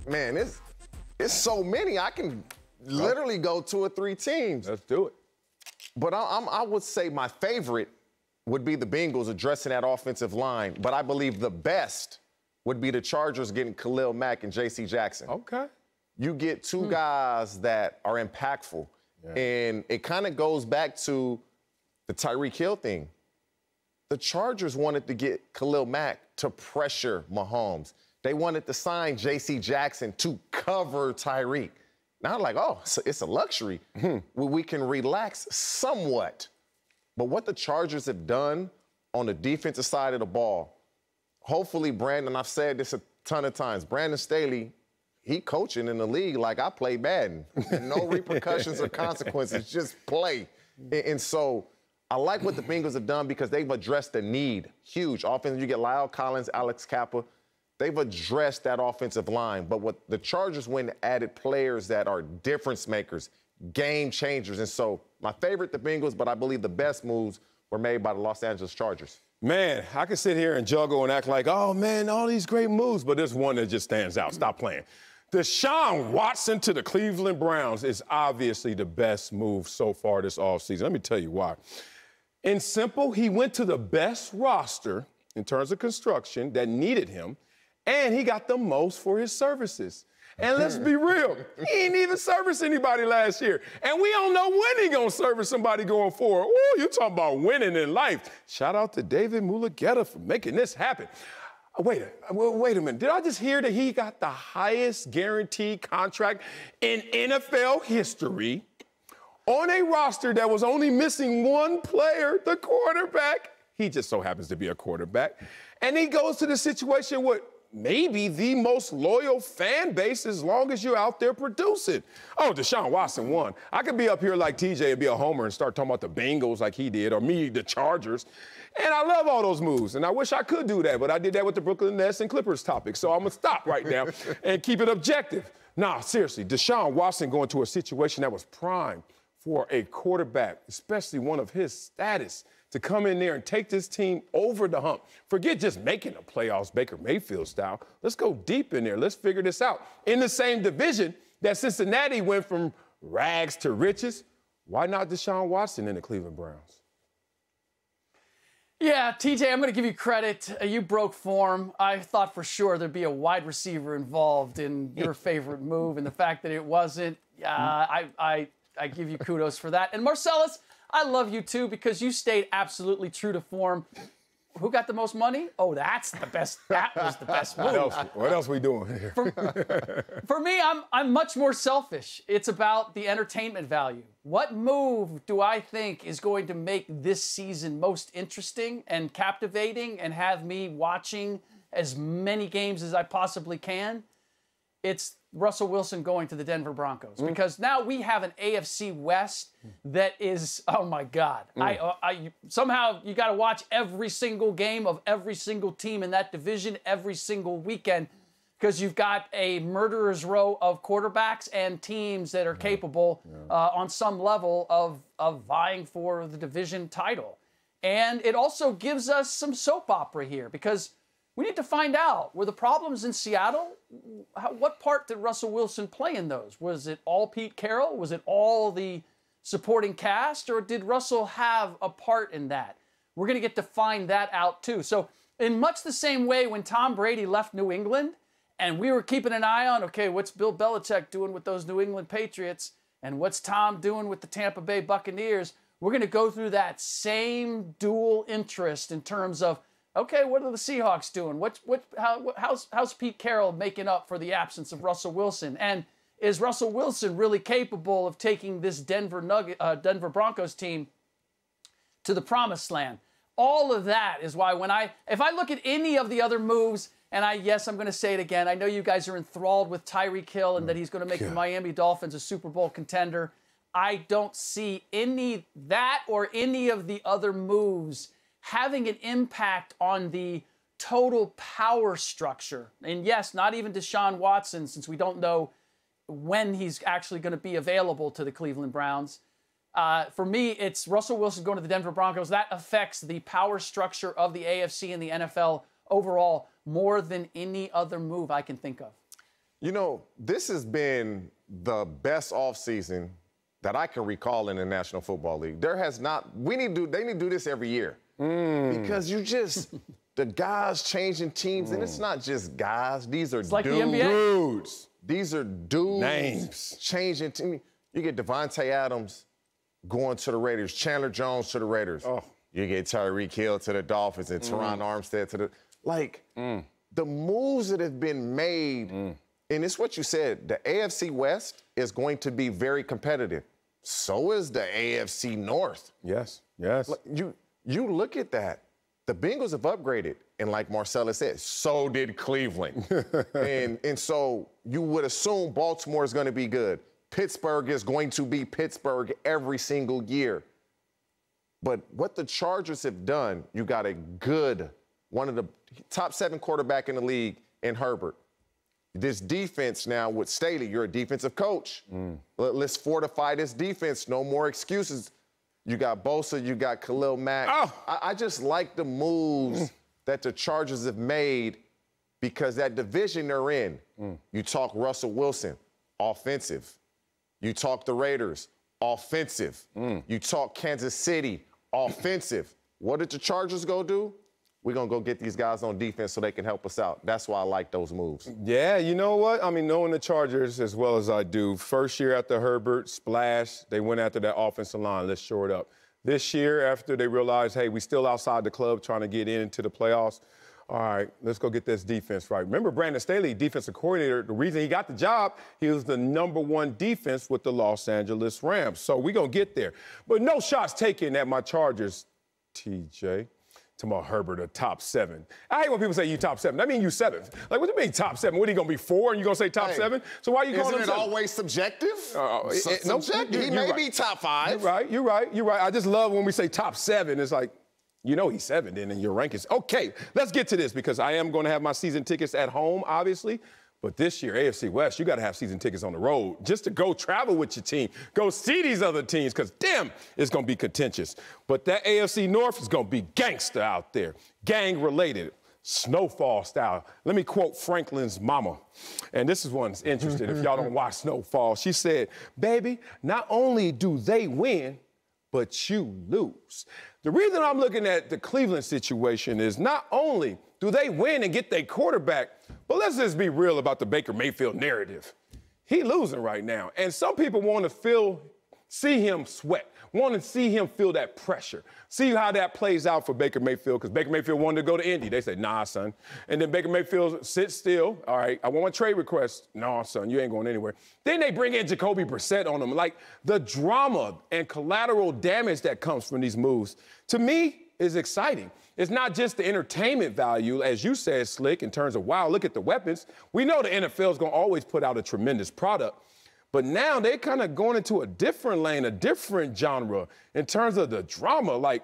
Man, it's so many. I can literally go 2 or 3 teams. Let's do it. But I would say my favorite would be the Bengals addressing that offensive line. But I believe the best would be the Chargers getting Khalil Mack and J.C. Jackson. Okay. You get 2 guys that are impactful. Yeah. And it kind of goes back to the Tyreek Hill thing. The Chargers wanted to get Khalil Mack to pressure Mahomes. They wanted to sign J.C. Jackson to cover Tyreek. Now, like, oh, it's a luxury. We can relax somewhat. But what the Chargers have done on the defensive side of the ball, hopefully, Brandon, I've said this a ton of times, Brandon Staley, he coaching in the league like I play Madden. No repercussions or consequences, just play. And so I like what the Bengals have done because they've addressed the need. Huge offense. You get Lyle Collins, Alex Kappa. They've addressed that offensive line. But what the Chargers went and added players that are difference makers, game changers. And so my favorite, the Bengals, but I believe the best moves were made by the Los Angeles Chargers. Man, I can sit here and juggle and act like, oh, man, all these great moves, but there's one that just stands out. Stop playing. Deshaun Watson to the Cleveland Browns is obviously the best move so far this offseason. Let me tell you why. In simple, he went to the best roster in terms of construction that needed him, and he got the most for his services. And let's be real, he ain't even serviced anybody last year. And we don't know when he gonna service somebody going forward. Ooh, you talking about winning in life. Shout out to David Mulugeta for making this happen. Wait a minute. Did I just hear that he got the highest guaranteed contract in NFL history on a roster that was only missing one player, the quarterback? He just so happens to be a quarterback. And he goes to the situation with maybe the most loyal fan base as long as you're out there producing. Oh, Deshaun Watson won. I could be up here like TJ and be a homer and start talking about the Bengals like he did, or me, the Chargers. And I love all those moves, and I wish I could do that, but I did that with the Brooklyn Nets and Clippers topic, so I'm going to stop right now and keep it objective. Nah, seriously, Deshaun Watson going to a situation that was prime for a quarterback, especially one of his status, to come in there and take this team over the hump. Forget just making the playoffs Baker Mayfield style. Let's go deep in there. Let's figure this out. In the same division that Cincinnati went from rags to riches, why not Deshaun Watson in the Cleveland Browns? Yeah, TJ, I'm going to give you credit. You broke form. I thought for sure there'd be a wide receiver involved in your favorite move, and the fact that it wasn't, I give you kudos for that. And Marcellus, I love you too because you stayed absolutely true to form. Who got the most money? Oh, that's the best. That was the best move. What else we doing here? For me, I'm much more selfish. It's about the entertainment value. What move do I think is going to make this season most interesting and captivating and have me watching as many games as I possibly can? It's Russell Wilson going to the Denver Broncos because now we have an AFC West that is, oh my God. Somehow you got to watch every single game of every single team in that division every single weekend because you've got a murderer's row of quarterbacks and teams that are capable on some level of vying for the division title. And it also gives us some soap opera here because we need to find out, were the problems in Seattle? What part did Russell Wilson play in those? Was it all Pete Carroll? Was it all the supporting cast? Or did Russell have a part in that? We're going to get to find that out too. So in much the same way when Tom Brady left New England and we were keeping an eye on, okay, what's Bill Belichick doing with those New England Patriots? And what's Tom doing with the Tampa Bay Buccaneers? We're going to go through that same dual interest in terms of, okay, what are the Seahawks doing? How's Pete Carroll making up for the absence of Russell Wilson? And is Russell Wilson really capable of taking this Denver Broncos team to the promised land? All of that is why if I look at any of the other moves, and yes, I'm going to say it again, I know you guys are enthralled with Tyreek Hill and that he's going to make the Miami Dolphins a Super Bowl contender. I don't see that or any of the other moves having an impact on the total power structure. And yes, not even Deshaun Watson, since we don't know when he's actually going to be available to the Cleveland Browns. For me, it's Russell Wilson going to the Denver Broncos. That affects the power structure of the AFC and the NFL overall more than any other move I can think of. You know, this has been the best offseason that I can recall in the National Football League. There has not, they need to do this every year. Because the guys changing teams, and it's not just guys, these are dudes. Like the NBA. These are dudes. Names. Changing teams. You get Devontae Adams going to the Raiders, Chandler Jones to the Raiders. Oh. You get Tyreek Hill to the Dolphins and Teron Armstead to the, the moves that have been made, and it's what you said, the AFC West is going to be very competitive. So is the AFC North. Yes. You look at that. The Bengals have upgraded, and like Marcellus said, so did Cleveland. and so you would assume Baltimore is going to be good. Pittsburgh is going to be Pittsburgh every single year. But what the Chargers have done, you got one of the top 7 quarterback in the league in Herbert. This defense now with Staley, you're a defensive coach. Let's fortify this defense. No more excuses. You got Bosa, you got Khalil Mack. I just like the moves that the Chargers have made because that division they're in. You talk Russell Wilson, offensive. You talk the Raiders, offensive. You talk Kansas City, offensive. What did the Chargers go do? We're going to go get these guys on defense so they can help us out. That's why I like those moves. Yeah, you know what? I mean, knowing the Chargers as well as I do, first year after Herbert, splash, they went after that offensive line. Let's shore it up. This year, after they realized, hey, we still outside the club trying to get into the playoffs, all right, let's go get this defense right. Remember Brandon Staley, defensive coordinator, the reason he got the job, he was the #1 defense with the Los Angeles Rams. So we're going to get there. But no shots taken at my Chargers, TJ. Tomorrow Herbert, a top 7. I hate when people say you top 7. That means you 7th. Like, what do you mean top 7? What are you going to be 4 and you're going to say top 7? So why are you calling him 7? Isn't it always subjective? Subjective. He may be top 5. You're right. I just love when we say top 7. It's like, you know he's 7 then in your rankings. Okay, let's get to this because I am going to have my season tickets at home, obviously. But this year, AFC West, you got to have season tickets on the road just to go travel with your team. Go see these other teams because, damn, it's going to be contentious. But that AFC North is going to be gangster out there, gang-related, Snowfall style. Let me quote Franklin's mama. And this is one's interesting if y'all don't watch Snowfall. She said, baby, not only do they win, but you lose. The reason I'm looking at the Cleveland situation is not only do they win and get their quarterback, but let's just be real about the Baker Mayfield narrative. He losing right now. And some people want to see him sweat, want to see him feel that pressure, see how that plays out for Baker Mayfield, because Baker Mayfield wanted to go to Indy. They say, nah, son. And then Baker Mayfield sits still. All right, I want a trade request. No, son, you ain't going anywhere. Then they bring in Jacoby Brissett on him. Like, the drama and collateral damage that comes from these moves, to me, is exciting. It's not just the entertainment value, as you said, Slick, in terms of, wow, look at the weapons. We know the NFL is going to always put out a tremendous product. But now they're kind of going into a different lane, a different genre in terms of the drama. Like,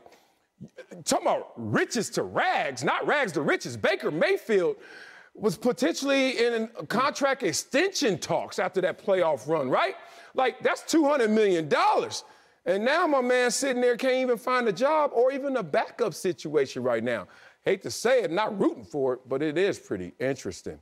talking about riches to rags, not rags to riches. Baker Mayfield was potentially in contract extension talks after that playoff run, right? Like, that's $200 million. And now my man sitting there can't even find a job or even a backup situation right now. Hate to say it, not rooting for it, but it is pretty interesting.